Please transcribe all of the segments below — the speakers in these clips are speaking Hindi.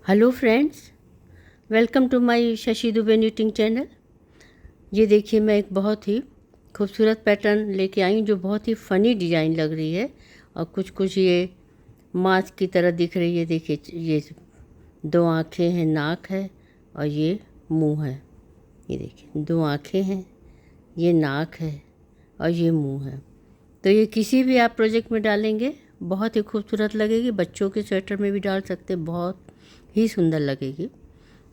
Hello friends, welcome to my Shashi Dubey न्यूटिंग चैनल। ये देखिए, मैं एक बहुत ही खूबसूरत पैटर्न लेके आई हूँ जो बहुत ही फ़नी डिज़ाइन लग रही है और कुछ कुछ ये मास्क की तरह दिख रही है। देखिए, ये दो आँखें हैं, नाक है और ये मुंह है। ये देखिए, दो आँखें हैं, ये नाक है और ये मुंह है। तो ये किसी भी आप प्रोजेक्ट में डालेंगे बहुत ही खूबसूरत लगेगी। बच्चों के स्वेटर में भी डाल सकते, बहुत ही सुंदर लगेगी।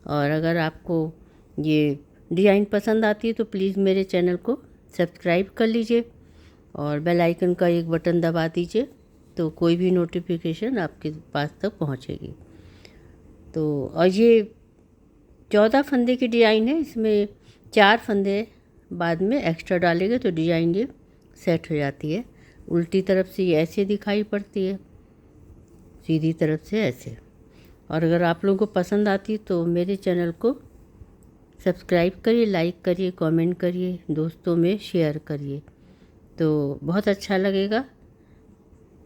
और अगर आपको ये डिज़ाइन पसंद आती है तो प्लीज़ मेरे चैनल को सब्सक्राइब कर लीजिए और बेल आइकन का एक बटन दबा दीजिए, तो कोई भी नोटिफिकेशन आपके पास तक पहुंचेगी। तो और ये 14 फंदे की डिज़ाइन है। इसमें 4 फंदे बाद में एक्स्ट्रा डालेंगे तो डिज़ाइन ये सेट हो जाती है। उल्टी तरफ से ये ऐसे दिखाई पड़ती है, सीधी तरफ से ऐसे। और अगर आप लोगों को पसंद आती तो मेरे चैनल को सब्सक्राइब करिए, लाइक करिए, कमेंट करिए, दोस्तों में शेयर करिए, तो बहुत अच्छा लगेगा।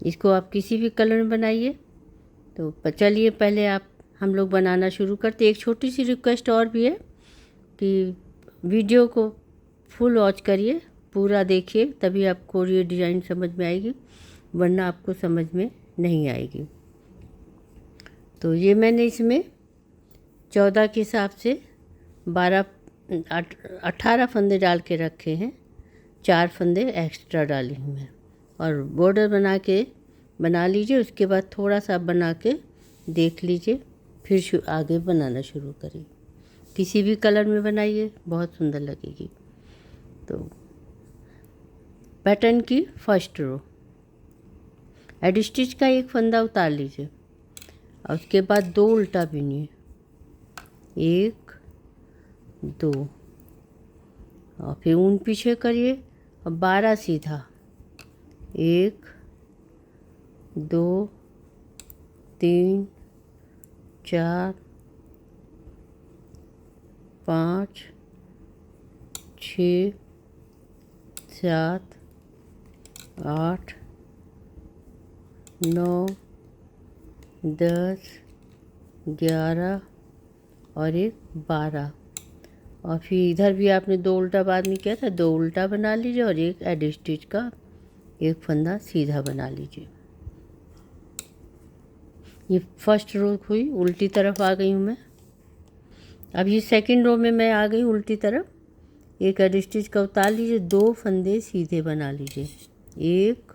इसको आप किसी भी कलर में बनाइए। तो चलिए पहले हम लोग बनाना शुरू करते। एक छोटी सी रिक्वेस्ट और भी है कि वीडियो को फुल वॉच करिए, पूरा देखिए, तभी आपको ये डिज़ाइन समझ में आएगी, वरना आपको समझ में नहीं आएगी। तो ये मैंने इसमें 14 के हिसाब से 18 फंदे डाल के रखे हैं, 4 फंदे एक्स्ट्रा डाली हूँ मैं। और बॉर्डर बना लीजिए। उसके बाद थोड़ा सा बना के देख लीजिए, फिर आगे बनाना शुरू करिए। किसी भी कलर में बनाइए, बहुत सुंदर लगेगी। तो पैटर्न की फर्स्ट रो, एड स्टिच का एक फंदा उतार लीजिए और उसके बाद 2 उल्टा बुनिए, 1 2, और फिर ऊन पीछे करिए और 12 सीधा, 1 2 3 4 5 6 7 8 9 10 11 और एक 12। और फिर इधर भी आपने 2 उल्टा बाद में किया था, 2 उल्टा बना लीजिए और एक एड स्टिच का एक फंदा सीधा बना लीजिए। ये फर्स्ट रो हुई, उल्टी तरफ आ गई हूँ मैं। अब ये सेकंड रो में मैं आ गई उल्टी तरफ। एक एड स्टिच का उतार लीजिए, 2 फंदे सीधे बना लीजिए, 1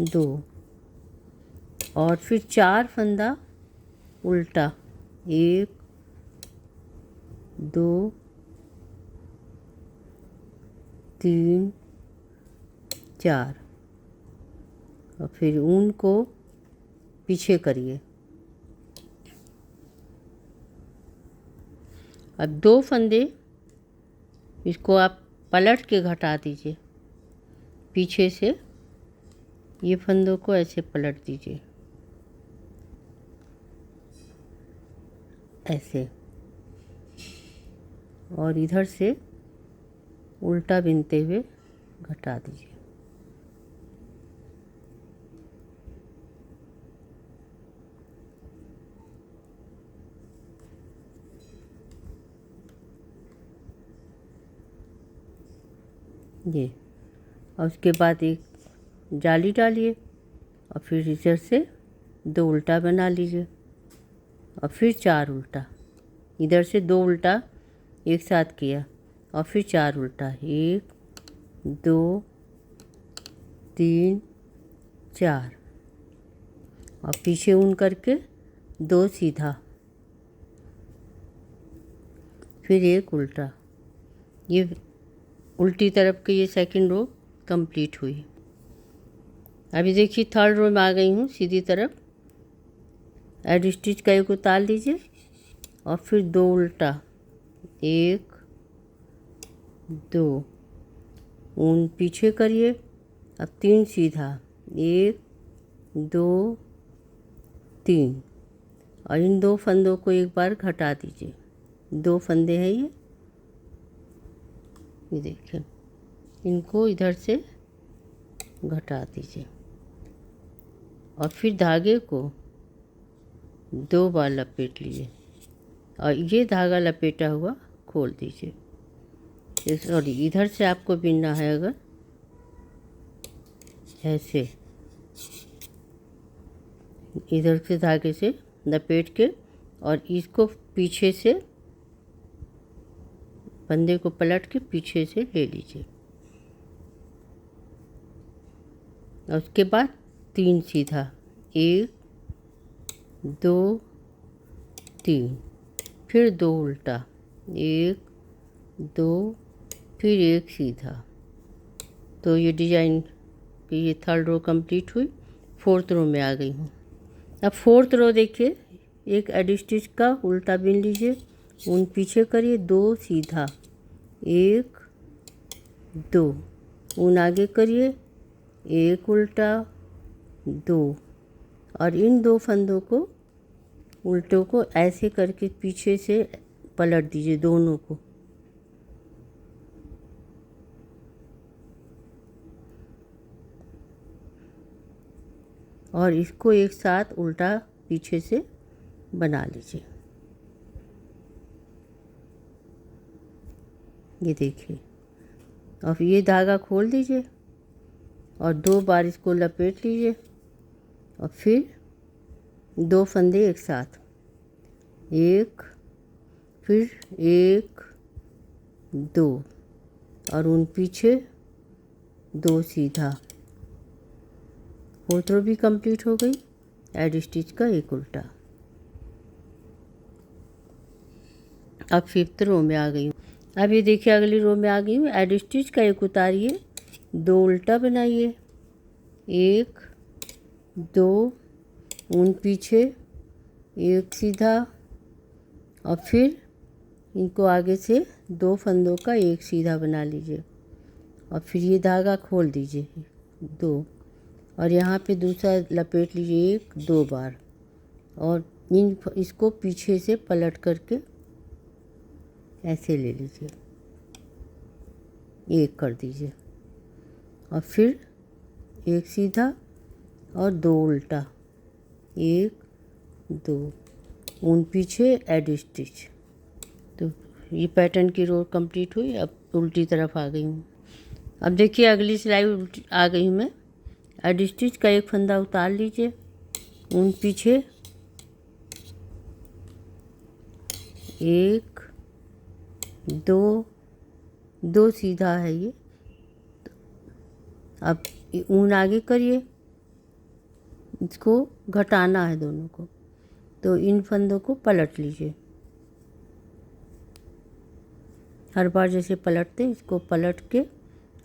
2, और फिर 4 फंदा उल्टा, 1 2 3 4, और फिर ऊन को पीछे करिए। अब 2 फंदे इसको आप पलट के घटा दीजिए, पीछे से ये फंदों को ऐसे पलट दीजिए, ऐसे, और इधर से उल्टा बिनते हुए घटा दीजिए। ये, और उसके बाद एक जाली डालिए और फिर इधर से 2 उल्टा बना लीजिए और फिर 4 उल्टा, इधर से 2 उल्टा एक साथ किया और फिर 4 उल्टा, 1 2 3 4, और पीछे ऊन करके 2 सीधा, फिर एक उल्टा। ये उल्टी तरफ की ये सेकंड रो कंप्लीट हुई। अभी देखिए थर्ड रो में आ गई हूँ सीधी तरफ। एड स्टिच का एक उतार लीजिए और फिर 2 उल्टा, 1 2, ऊन पीछे करिए, अब 3 सीधा, 1 2 3, और इन 2 फंदों को एक बार घटा दीजिए। 2 फंदे हैं ये देखिए, इनको इधर से घटा दीजिए और फिर धागे को 2 बार लपेट लीजिए और ये धागा लपेटा हुआ खोल दीजिए। सॉरी, इधर से आपको बिनना है, अगर ऐसे इधर से धागे से लपेट के और इसको पीछे से, फंदे को पलट के पीछे से ले लीजिए और उसके बाद 3 सीधा, 1 2 3, फिर 2 उल्टा, 1 2, फिर 1 सीधा। तो ये डिजाइन की ये 3rd रो कंप्लीट हुई। 4th रो में आ गई हूँ। अब 4th रो देखिए, एक एडी स्टिच का उल्टा बिन लीजिए, ऊन पीछे करिए, 2 सीधा, 1 2, ऊन आगे करिए, 1 उल्टा, 2, और इन 2 फंदों को, उल्टों को ऐसे करके पीछे से पलट दीजिए दोनों को। और इसको एक साथ उल्टा पीछे से बना लीजिए। ये देखिए, अब ये धागा खोल दीजिए और 2 बार इसको लपेट लीजिए और फिर 2 फंदे एक साथ, 1, फिर 1 2, और उन पीछे 2 सीधा। 4th रो भी कंप्लीट हो गई। एडी स्टिच का एक उल्टा। अब 5th रो में आ गई हूँ। अब ये देखिए, अगली रो में आ गई हूँ। एडी स्टिच का एक उतारिए, 2 उल्टा बनाइए, 1 2, ऊन पीछे, 1 सीधा, और फिर इनको आगे से 2 फंदों का एक सीधा बना लीजिए और फिर ये धागा खोल दीजिए 2, और यहाँ पे दूसरा लपेट लीजिए 1 2 बार, और इसको पीछे से पलट करके ऐसे ले लीजिए, 1 कर दीजिए और फिर 1 सीधा और 2 उल्टा, 1 2, ऊन पीछे, एडी स्टिच। तो ये पैटर्न की रो कंप्लीट हुई। अब उल्टी तरफ आ गई हूँ। अब देखिए, अगली सिलाई उल्टी आ गई हूँ मैं। एडी स्टिच का एक फंदा उतार लीजिए, ऊन पीछे, 1 2 2 सीधा है ये। अब ऊन आगे करिए, इसको घटाना है दोनों को, तो इन फंदों को पलट लीजिए। हर बार जैसे पलटते हैं, इसको पलट के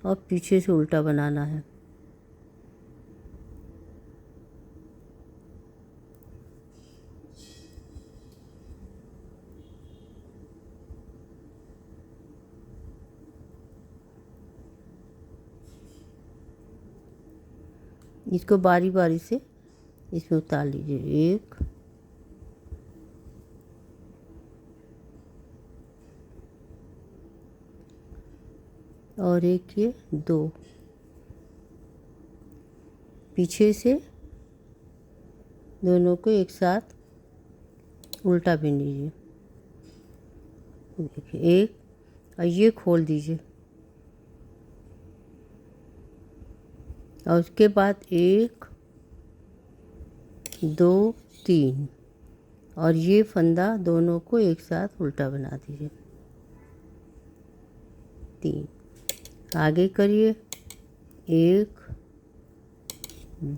और पीछे से उल्टा बनाना है। इसको बारी बारी से इसमें उतार लीजिए, 1 और 1 ये 2, पीछे से दोनों को एक साथ उल्टा बिन लीजिए। देखिए, 1, और ये खोल दीजिए और उसके बाद 1 2 3, और ये फंदा दोनों को एक साथ उल्टा बना दीजिए, 3, आगे करिए, 1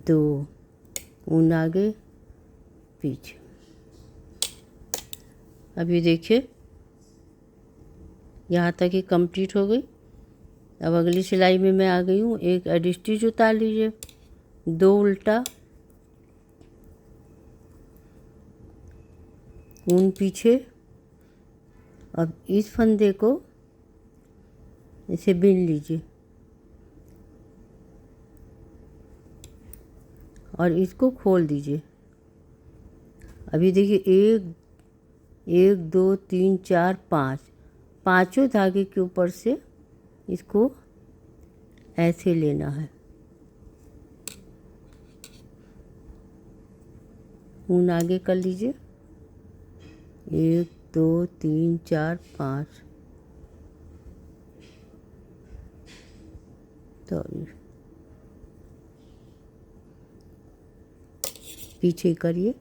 2, ऊन आगे पीछे। अभी देखिए, यहाँ तक ही कंप्लीट हो गई। अब अगली सिलाई में मैं आ गई हूँ। एक एडी स्टिच उतार लीजिए, 2 उल्टा, ऊन पीछे। अब इस फंदे को इसे बिन लीजिए और इसको खोल दीजिए। अभी देखिए, 1 2 3 4 5, पांचों धागे के ऊपर से इसको ऐसे लेना है। ऊन आगे कर लीजिए, 1 2 3 4 5, सॉरी पीछे करिए,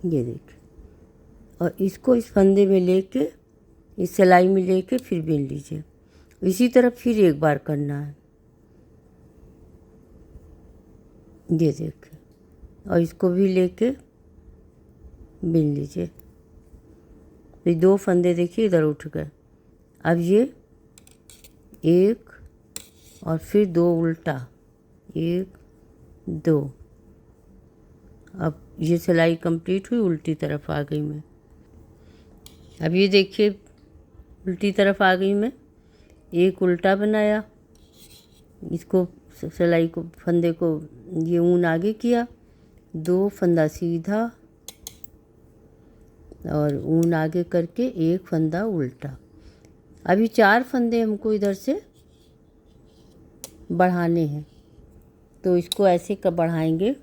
ये देखिए। और इसको इस फंदे में लेके, इस सिलाई में लेके फिर बिन लीजिए। इसी तरह फिर एक बार करना है, ये देखिए। और इसको भी लेके बिन लीजिए। ये 2 फंदे देखिए इधर उठ गए। अब ये 1 और फिर 2 उल्टा, 1 2। अब ये सिलाई कंप्लीट हुई, उल्टी तरफ आ गई मैं। अब ये देखिए उल्टी तरफ आ गई मैं, एक उल्टा बनाया, इसको सिलाई को, फंदे को, ये ऊन आगे किया, 2 फंदा सीधा और ऊन आगे करके 1 फंदा उल्टा। अभी 4 फंदे हमको इधर से बढ़ाने हैं, तो इसको ऐसे का बढ़ाएंगे,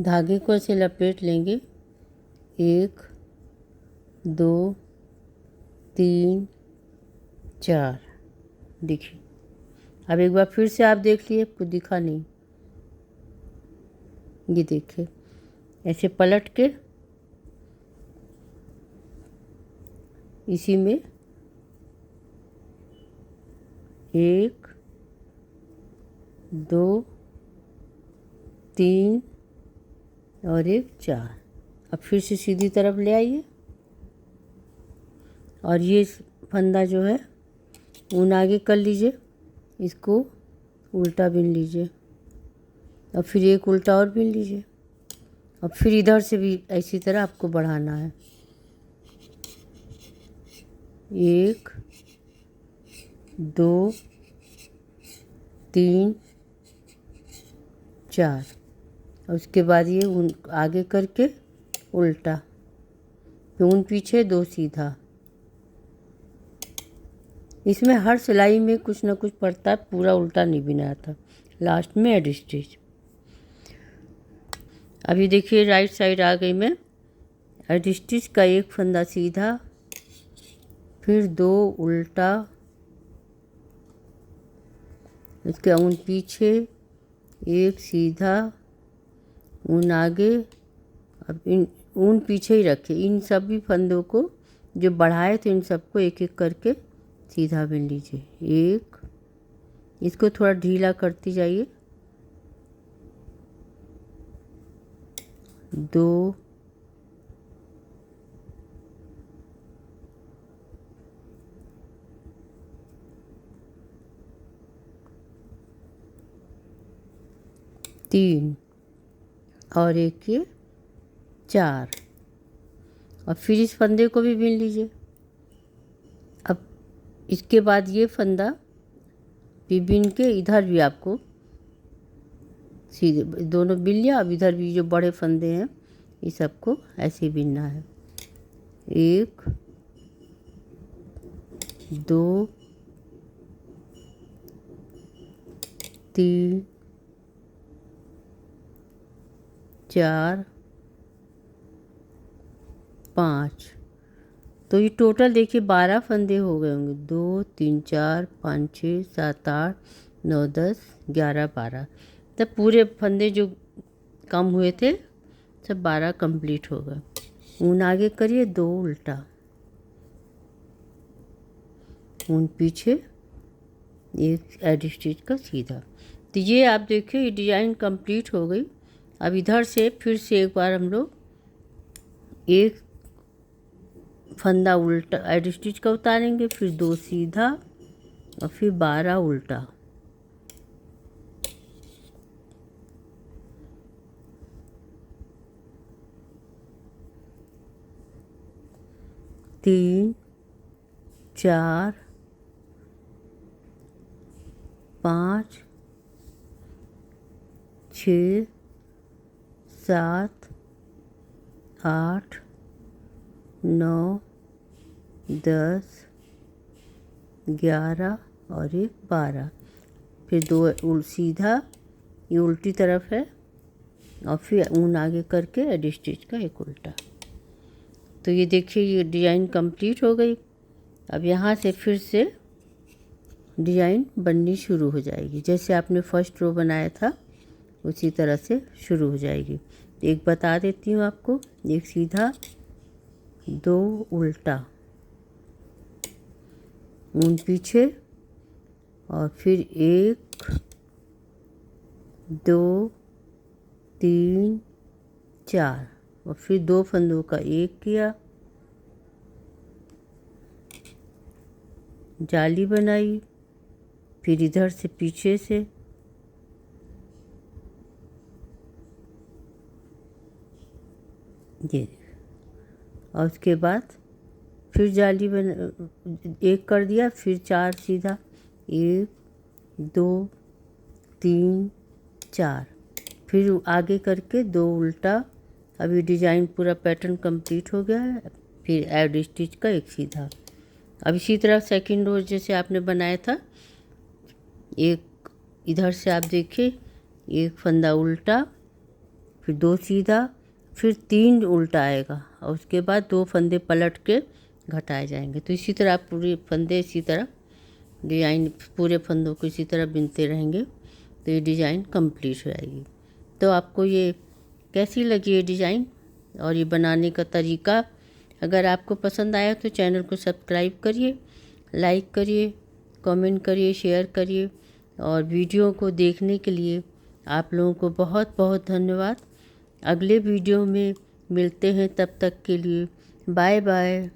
धागे को ऐसे लपेट लेंगे, 1 2 3 4। देखिए, अब एक बार फिर से आप देख लिए, आपको दिखा नहीं, ये देखिए ऐसे पलट के इसी में 1 2 3 और 1 4। अब फिर से सीधी तरफ ले आइए और ये फंदा जो है ऊन आगे कर लीजिए, इसको उल्टा बिन लीजिए और फिर 1 उल्टा और बिन लीजिए। और फिर इधर से भी इसी तरह आपको बढ़ाना है, 1 2 3 4। और उसके बाद ये ऊन आगे करके उल्टा, फिर ऊन पीछे, 2 सीधा। इसमें हर सिलाई में कुछ ना कुछ पड़ता है, पूरा उल्टा नहीं बिना था। लास्ट में एड स्टिच। अभी देखिए राइट साइड आ गई मैं, एड स्टिच का 1 फंदा सीधा, फिर 2 उल्टा, इसके ऊन पीछे, 1 सीधा, ऊन आगे। अब इन ऊन पीछे ही रखे, इन सभी फंदों को जो बढ़ाए थे इन सबको एक एक करके सीधा बिन लीजिए। 1, इसको थोड़ा ढीला करती जाइए, 2 3 और 1 ये 4। और फिर इस फंदे को भी बिन लीजिए। अब इसके बाद ये फंदा भी बिन के इधर भी आपको सीधे दोनों बिन लिया। अब इधर भी जो बड़े फंदे हैं ये सबको ऐसे बिनना है, 1 2 3 4 5। तो ये टोटल देखिए 12 फंदे हो गए होंगे, 2 3 4 5 6 7 8 9 10 11 12। तब पूरे फंदे जो कम हुए थे सब 12 कंप्लीट हो गए। ऊन आगे करिए, 2 उल्टा, ऊन पीछे, 1 एड स्टिच का सीधा। तो ये आप देखिए ये डिज़ाइन कंप्लीट हो गई। अब इधर से फिर से एक बार हम लोग 1 फंदा उल्टा एड स्टिच का उतारेंगे, फिर 2 सीधा और फिर 12 उल्टा। तीन 4 5 6 7 8 9 10 11 और एक 12, फिर 2 सीधा, ये उल्टी तरफ है, और फिर ऊन आगे करके एडी स्टिच का एक उल्टा। तो ये देखिए ये डिज़ाइन कंप्लीट हो गई। अब यहाँ से फिर से डिज़ाइन बननी शुरू हो जाएगी, जैसे आपने फर्स्ट रो बनाया था उसी तरह से शुरू हो जाएगी। तो एक बता देती हूँ आपको, एक सीधा, 2 उल्टा, ऊन पीछे, और फिर 1 2 3 4, और फिर 2 फंदों का 1 किया, जाली बनाई, फिर इधर से पीछे से ये, और उसके बाद फिर जाली बना, 1 कर दिया, फिर 4 सीधा, 1 2 3 4, फिर आगे करके 2 उल्टा। अभी डिज़ाइन पूरा पैटर्न कंप्लीट हो गया है। फिर एड स्टिच का एक सीधा। अब इसी तरह सेकंड रो जैसे आपने बनाया था, एक इधर से आप देखिए, 1 फंदा उल्टा, फिर 2 सीधा, फिर 3 उल्टा आएगा, और उसके बाद 2 फंदे पलट के घटाए जाएंगे। तो इसी तरह आप पूरे फंदे इसी तरह डिज़ाइन पूरे फंदों को इसी तरह बुनते रहेंगे, तो ये डिज़ाइन कंप्लीट हो जाएगी। तो आपको ये कैसी लगी ये डिज़ाइन और ये बनाने का तरीका? अगर आपको पसंद आया तो चैनल को सब्सक्राइब करिए, लाइक करिए, कमेंट करिए, शेयर करिए, और वीडियो को देखने के लिए आप लोगों को बहुत बहुत धन्यवाद। अगले वीडियो में मिलते हैं, तब तक के लिए बाय बाय।